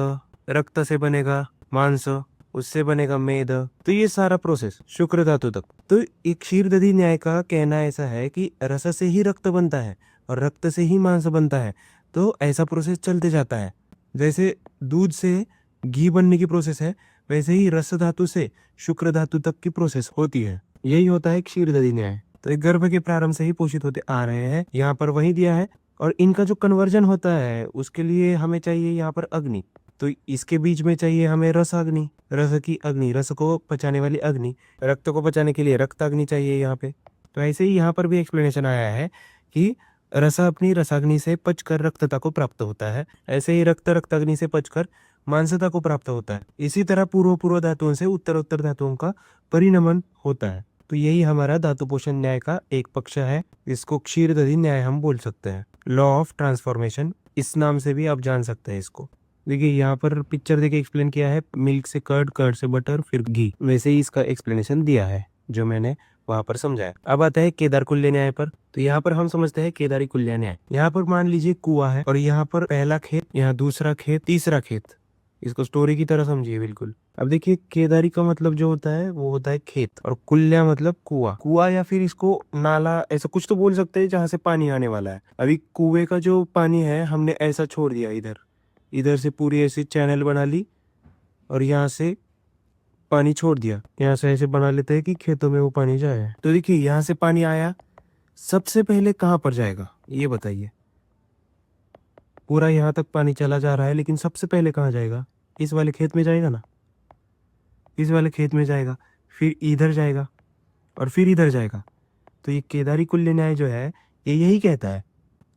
रक्त से बनेगा मांस, उससे बनेगा मेद। तो ये सारा प्रोसेस शुक्र धातु तक। तो एक क्षीरदधि न्याय का कहना ऐसा है कि रस से ही रक्त बनता है और रक्त से ही मांस बनता है। तो ऐसा प्रोसेस चलते जाता है। जैसे दूध से घी बनने की प्रोसेस है, वैसे ही रस धातु से शुक्र धातु तक की प्रोसेस होती है। यही होता है क्षीरदधि न्याय। तो एक गर्भ के प्रारंभ से ही पोषित होते आ रहे हैं, यहाँ पर वही दिया है। और इनका जो कन्वर्जन होता है उसके लिए हमें चाहिए यहाँ पर अग्नि। तो इसके बीच में चाहिए हमें रस अग्नि, रस की अग्नि, रस को पचाने वाली अग्नि, रक्त को पचाने के लिए रक्त अग्नि चाहिए यहाँ पे। तो ऐसे ही यहाँ पर भी एक्सप्लेनेशन आया है कि रस अपनी रसाग्नि से पचकर रक्तता को प्राप्त होता है, ऐसे ही रक्त रक्त अग्नि से पचकर मांसता को प्राप्त होता है। इसी तरह पूर्व धातुओं से उत्तर धातुओं का परिणमन होता है। तो यही हमारा धातु पोषण न्याय का एक पक्ष है। इसको क्षीरदधि न्याय हम बोल सकते हैं। लॉ ऑफ ट्रांसफॉर्मेशन इस नाम से भी आप जान सकते हैं इसको। देखिए, यहाँ पर पिक्चर देके एक्सप्लेन किया है, मिल्क से कर्ड, कर्ड से बटर, फिर घी। वैसे ही इसका एक्सप्लेनेशन दिया है जो मैंने वहां पर समझाया। अब आता है केदारकुल्य न्याय पर। तो यहाँ पर हम समझते हैं केदारी कुल्य न्याय। यहाँ पर मान लीजिए कुआं है और यहाँ पर पहला खेत, यहाँ दूसरा खेत, तीसरा खेत। इसको स्टोरी की तरह समझिए बिल्कुल। अब देखिए, केदारी का मतलब जो होता है वो होता है खेत, और कुल्या मतलब कुआं। कुआं या फिर इसको नाला, ऐसा कुछ तो बोल सकते हैं जहाँ से पानी आने वाला है। अभी कुएं का जो पानी है हमने ऐसा छोड़ दिया, इधर इधर से पूरी ऐसी चैनल बना ली और यहाँ से पानी छोड़ दिया। यहाँ से ऐसे बना लेते हैं कि खेतों में वो पानी जाए। तो देखिए, यहाँ से पानी आया, सबसे पहले कहाँ पर जाएगा ये बताइए। पूरा यहाँ तक पानी चला जा रहा है, लेकिन सबसे पहले कहाँ जाएगा? इस वाले खेत में जाएगा ना, इस वाले खेत में जाएगा, फिर इधर जाएगा और फिर इधर जाएगा। तो ये केदारी कुल्य न्याय जो है ये यही कहता है,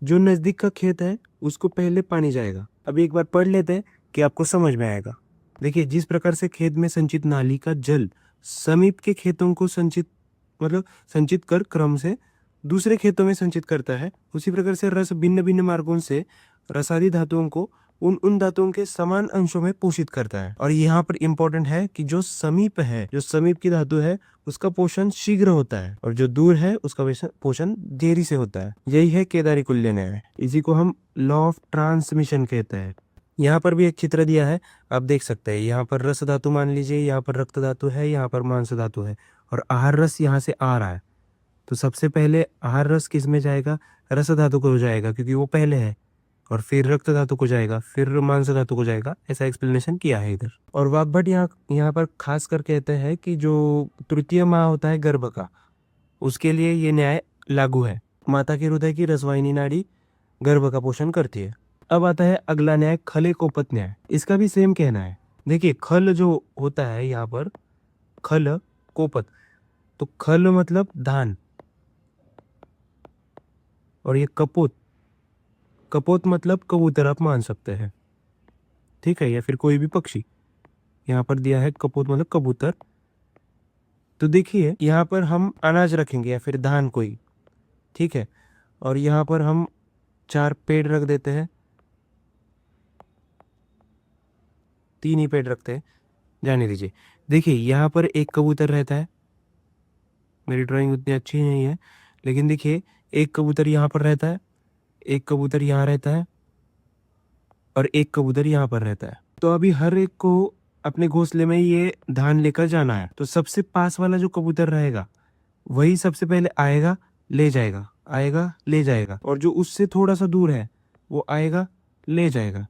जो नजदीक का खेत है उसको पहले पानी जाएगा। अब एक बार पढ़ लेते हैं कि आपको समझ में आएगा। देखिए, जिस प्रकार से खेत में संचित नाली का जल समीप के खेतों को संचित कर क्रम से दूसरे खेतों में संचित करता है, उसी प्रकार से रस भिन्न भिन्न मार्गों से रसादी धातुओं को उन धातुओं के समान अंशों में पोषित करता है। और यहाँ पर इंपॉर्टेंट है कि जो समीप है, जो समीप की धातु है उसका पोषण शीघ्र होता है और जो दूर है उसका पोषण देरी से होता है। यही है केदारी कुल्य न्याय। इसी को हम लॉ ऑफ ट्रांसमिशन कहते हैं। यहाँ पर भी एक चित्र दिया है, आप देख सकते हैं। यहाँ पर रस धातु मान लीजिए, यहाँ पर रक्त धातु है, यहाँ पर मांस धातु है और आहार रस यहाँ से आ रहा है। तो सबसे पहले आहार रस किस में जाएगा? रस धातु को जाएगा, क्योंकि वो पहले है, और फिर रक्त धातु को जाएगा, फिर मांस धातु को जाएगा। ऐसा एक्सप्लेनेशन किया है इधर। और वाग्भट यहाँ पर खास कर कहते हैं कि जो तृतीय माह होता है गर्भ का, उसके लिए ये न्याय लागू है। माता के हृदय की रसवाहिनी नाड़ी गर्भ का पोषण करती है। अब आता है अगला न्याय, खलेकोपत न्याय। इसका भी सेम कहना है। देखिए खल जो होता है यहाँ पर, खल कोपत, तो खल मतलब धान, और ये कपोत, कपोत मतलब कबूतर आप मान सकते हैं, ठीक है, या फिर कोई भी पक्षी। यहाँ पर दिया है कपोत मतलब कबूतर। तो देखिए यहाँ पर हम अनाज रखेंगे या फिर धान कोई, ठीक है, और यहाँ पर हम 4 पेड़ रख देते हैं, 3 ही पेड़ रखते हैं, जाने दीजिए। देखिए यहाँ पर एक कबूतर रहता है, मेरी ड्राइंग उतनी अच्छी नहीं है, लेकिन देखिए एक कबूतर यहाँ पर रहता है, एक कबूतर यहाँ रहता है, और एक कबूतर यहाँ पर रहता है। तो अभी हर एक को अपने घोंसले में ये धान लेकर जाना है। तो सबसे पास वाला जो कबूतर रहेगा वही सबसे पहले आएगा, ले जाएगा, आएगा ले जाएगा, और जो उससे थोड़ा सा दूर है वो आएगा ले जाएगा,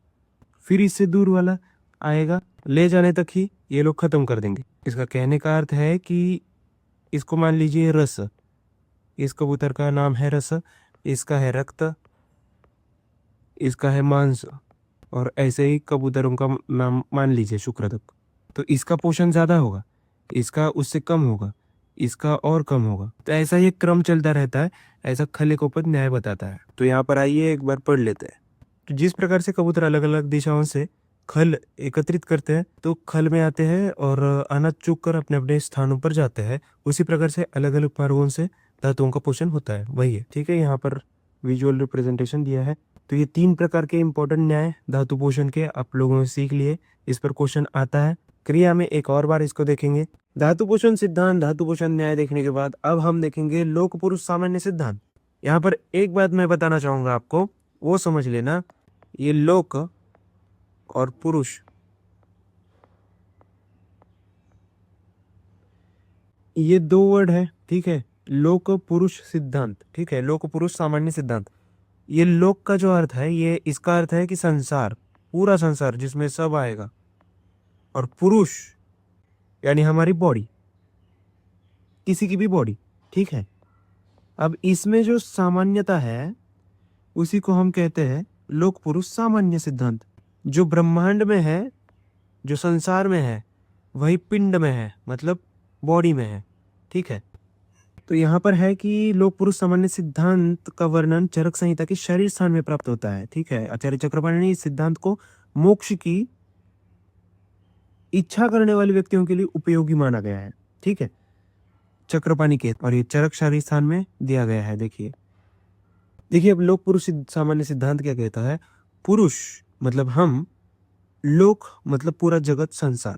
फिर इससे दूर वाला आएगा, ले जाने तक ही ये लोग खत्म कर देंगे। इसका कहने का अर्थ है कि इसको मान लीजिए रस, इस कबूतर का नाम है रस, इसका है रक्त, इसका है मांस, और ऐसे ही कबूतरों का नाम मान लीजिए शुक्रदक। तो इसका पोषण ज्यादा होगा, इसका उससे कम होगा, इसका और कम होगा, तो ऐसा ये क्रम चलता रहता है, ऐसा खले के ऊपर न्याय बताता है। तो यहाँ पर आइए एक बार पढ़ लेते हैं। तो जिस प्रकार से कबूतर अलग अलग दिशाओं से खल एकत्रित करते हैं, तो खल में आते हैं और अनाज चुग कर अपने अपने स्थानों पर जाते हैं, उसी प्रकार से अलग अलग मार्गों से धातुओं का पोषण होता है, वही है, ठीक है। यहाँ पर विजुअल रिप्रेजेंटेशन दिया है। तो ये 3 प्रकार के इंपॉर्टेंट न्याय धातु पोषण के आप लोगों ने सीख लिए, इस पर क्वेश्चन आता है। क्रिया में एक और बार इसको देखेंगे। धातु पोषण सिद्धांत, धातु पोषण न्याय देखने के बाद अब हम देखेंगे लोक पुरुष सामान्य सिद्धांत। यहाँ पर एक बात मैं बताना चाहूंगा आपको, वो समझ लेना, ये लोक और पुरुष, ये 2 वर्ड है, ठीक है। लोक पुरुष सिद्धांत, ठीक है, लोक पुरुष सामान्य सिद्धांत। ये लोक का जो अर्थ है, ये इसका अर्थ है कि संसार, पूरा संसार जिसमें सब आएगा, और पुरुष यानी हमारी बॉडी, किसी की भी बॉडी, ठीक है। अब इसमें जो सामान्यता है उसी को हम कहते हैं लोक पुरुष सामान्य सिद्धांत। जो ब्रह्मांड में है, जो संसार में है, वही पिंड में है, मतलब बॉडी में है, ठीक है। तो यहाँ पर है कि लोक पुरुष सामान्य सिद्धांत का वर्णन चरक संहिता के शरीर स्थान में प्राप्त होता है, ठीक है। आचार्य चक्रपाणी ने इस सिद्धांत को मोक्ष की इच्छा करने वाले व्यक्तियों के लिए उपयोगी माना गया है, ठीक है, चक्रपाणी के, और ये चरक शरीर स्थान में दिया गया है। देखिए अब लोक पुरुष सामान्य सिद्धांत क्या कहता है। पुरुष मतलब हम, लोक मतलब पूरा जगत संसार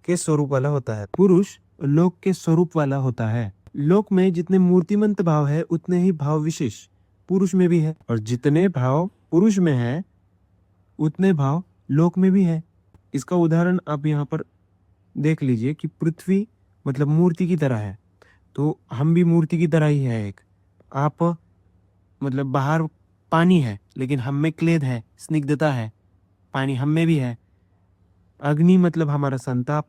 के स्वरूप वाला होता है, पुरुष लोक के स्वरूप वाला होता है। लोक में जितने मूर्तिमंत भाव है उतने ही भाव विशेष पुरुष में भी है, और जितने भाव पुरुष में है उतने भाव लोक में भी है। इसका उदाहरण आप यहाँ पर देख लीजिए कि पृथ्वी मतलब मूर्ति की तरह है, तो हम भी मूर्ति की तरह ही है एक। आप मतलब बाहर पानी है लेकिन हम में क्लेद है, स्निग्धता है, पानी हम में भी है। अग्नि मतलब हमारा संताप,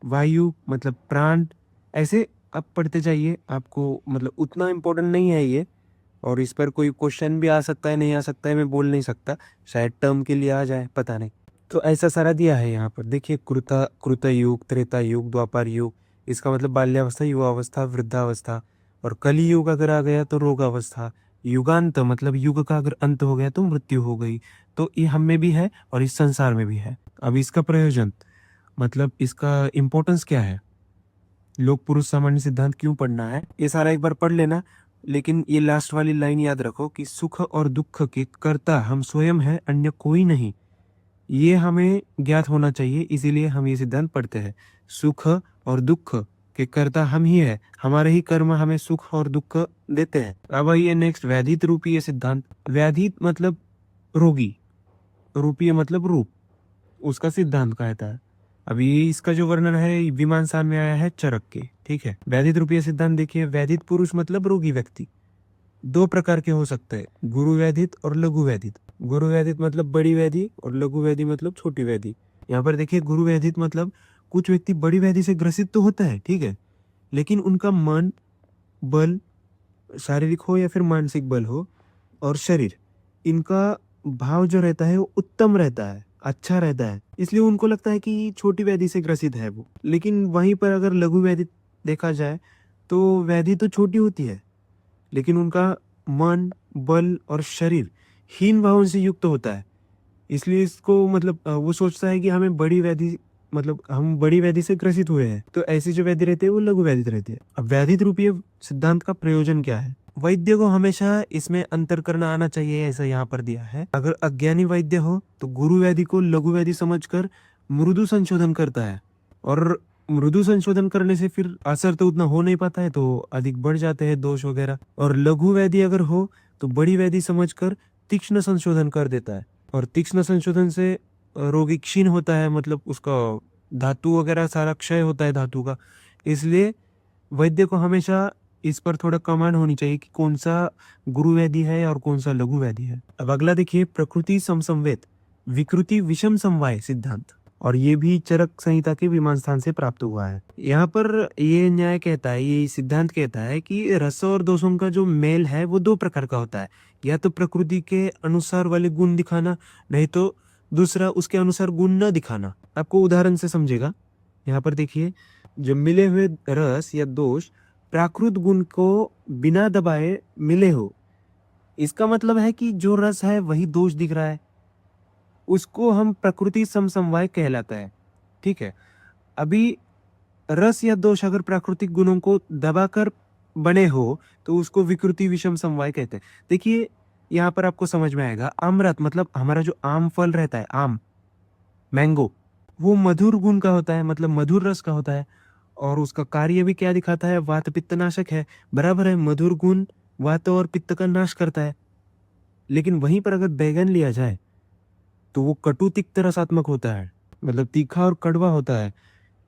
वायु मतलब प्राण, ऐसे आप पढ़ते जाइए, आपको मतलब उतना इम्पोर्टेंट नहीं है ये, और इस पर कोई क्वेश्चन भी आ सकता है, नहीं आ सकता है, मैं बोल नहीं सकता, शायद टर्म के लिए आ जाए, पता नहीं। तो ऐसा सारा दिया है यहाँ पर। देखिए कृत युग, त्रेता युग, द्वापर युग, इसका मतलब बाल्यावस्था, युवावस्था, वृद्धावस्था, और कली युग अगर आ गया तो रोगावस्था, युगांत मतलब युग का अगर अंत हो गया तो मृत्यु हो गई। तो ये हम में भी है और इस संसार में भी है। अब इसका प्रयोजन मतलब इसका इम्पोर्टेंस क्या है, लोक पुरुष सामान्य सिद्धांत क्यों पढ़ना है, ये सारा एक बार पढ़ लेना। लेकिन ये लास्ट वाली लाइन याद रखो कि सुख और दुख के कर्ता हम स्वयं हैं, अन्य कोई नहीं। ये हमें ज्ञात होना चाहिए, इसीलिए हम ये सिद्धांत पढ़ते हैं। सुख और दुख के कर्ता हम ही है, हमारे ही कर्म हमें सुख और दुख देते हैं। अब आइए नेक्स्ट, व्याधित रूपीय सिद्धांत। व्याधित मतलब रोगी, रूपीय मतलब रूप, उसका सिद्धांत कहता है। अभी इसका जो वर्णन है विमान सान में आया है चरक के, ठीक है। व्याधित रूपीय सिद्धांत देखिए, व्याधित पुरुष मतलब रोगी व्यक्ति, 2 प्रकार के हो सकते हैं, गुरु व्याधित और लघु व्याधित। गुरु व्याधित मतलब बड़ी व्याधि और लघु व्याधि मतलब छोटी व्याधि। यहाँ पर देखिए गुरु व्याधित मतलब कुछ व्यक्ति बड़ी व्याधि से ग्रसित तो होता है, ठीक है, लेकिन उनका मन बल, शारीरिक हो या फिर मानसिक बल हो, और शरीर, इनका भाव जो रहता है वो उत्तम रहता है, अच्छा रहता है, इसलिए उनको लगता है कि छोटी व्याधि से ग्रसित है वो। लेकिन वहीं पर अगर लघु व्याधि देखा जाए तो व्याधि तो छोटी होती है, लेकिन उनका मन, बल और शरीर हीन भावों से युक्त होता है। इसलिए इसको मतलब वो सोचता है कि हमें बड़ी व्याधि मतलब हम बड़ी व्याधि से ग्रसित हुए हैं, तो ऐसी जो व्याधि रहती है वो लघु व्याधि रहती है। अब व्याधित रूपीय सिद्धांत का प्रयोजन क्या है? वैद्य को हमेशा इसमें अंतर करना आना चाहिए, ऐसा यहाँ पर दिया है। अगर अज्ञानी वैद्य हो तो गुरु व्याधि को लघु व्याधि समझकर मृदु संशोधन करता है, और मृदु संशोधन करने से फिर असर तो उतना हो नहीं पाता है, तो अधिक बढ़ जाते हैं दोष वगैरह। और लघु व्याधि अगर हो तो बड़ी व्याधि समझकर तीक्ष्ण संशोधन कर देता है, और तीक्ष्ण संशोधन से रोगी क्षीण होता है, मतलब उसका धातु वगैरह सारा क्षय होता है धातु का। इसलिए वैद्य को हमेशा इस पर थोड़ा कमांड होनी चाहिए कि कौन सा गुरु व्याधि है और कौन सा लघु व्याधि है। अब अगला देखिए, प्रकृति समसंवेद विकृति विषम समवाय सिद्धांत, और ये भी चरक संहिता के विमान स्थान से प्राप्त हुआ है। यहाँ पर ये न्याय कहता है, ये सिद्धांत कहता है कि रस और दोषों का जो मेल है वो दो प्रकार का होता है, या तो प्रकृति के अनुसार वाले गुण दिखाना, नहीं तो दूसरा उसके अनुसार गुण न दिखाना। आपको उदाहरण से समझेगा। यहाँ पर देखिए, जो मिले हुए रस या दोष प्राकृत गुण को बिना दबाए मिले हो, इसका मतलब है कि जो रस है वही दोष दिख रहा है, उसको हम प्रकृति समसमवाय कहलाता है। ठीक है, अभी रस या दोष अगर प्राकृतिक गुणों को दबाकर बने हो तो उसको विकृति विषम समवाय कहते हैं। देखिए यहाँ पर आपको समझ में आएगा, अमृत मतलब हमारा जो आम फल रहता है, आम मैंगो, वो मधुर गुण का होता है, मतलब मधुर रस का होता है, और उसका कार्य भी क्या दिखाता है? वात पित्त नाशक है। बराबर है, मधुर गुण वात और पित्त का नाश करता है। लेकिन वहीं पर अगर बैगन लिया जाए तो वो कटु तिक्त रसात्मक होता है, मतलब तीखा और कड़वा होता है।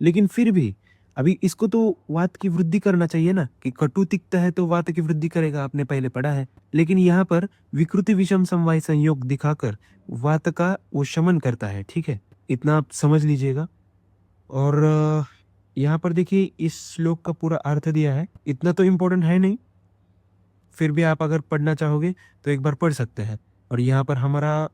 लेकिन फिर भी अभी इसको तो वात की वृद्धि करना चाहिए ना, कि कटु तिक्त है तो वात की वृद्धि करेगा, आपने पहले पढ़ा है। लेकिन यहाँ पर विकृति विषम समवाय संयोग दिखाकर वात का वो शमन करता है। ठीक है, इतना आप समझ लीजिएगा। और यहाँ पर देखिए इस श्लोक का पूरा अर्थ दिया है, इतना तो इम्पोर्टेंट है नहीं, फिर भी आप अगर पढ़ना चाहोगे तो एक बार पढ़ सकते हैं। और यहाँ पर हमारा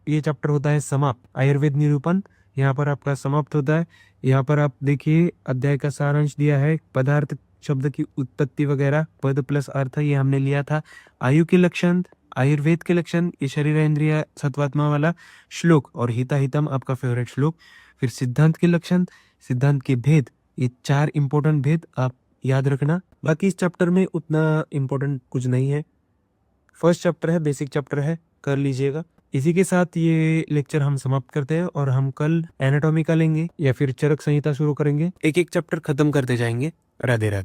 ये चैप्टर होता है समाप्त, आयुर्वेद निरूपण यहाँ पर आपका समाप्त होता है। यहाँ पर आप देखिए अध्याय का सारांश दिया है, पदार्थ शब्द की उत्पत्ति वगैरह, पद प्लस अर्थ ये हमने लिया था, आयु के लक्षण, आयुर्वेद के लक्षण, ये शरीर इंद्रिय सत्वात्मा वाला श्लोक, और हिता हितम आपका फेवरेट श्लोक, फिर सिद्धांत के लक्षण, सिद्धांत के भेद, ये 4 इंपॉर्टेंट भेद आप याद रखना। बाकी इस चैप्टर में उतना इम्पोर्टेंट कुछ नहीं है, फर्स्ट चैप्टर है, बेसिक चैप्टर है, कर लीजिएगा। इसी के साथ ये लेक्चर हम समाप्त करते हैं, और हम कल एनाटॉमी का लेंगे या फिर चरक संहिता शुरू करेंगे, एक एक चैप्टर खत्म करते जाएंगे। राधे राधे।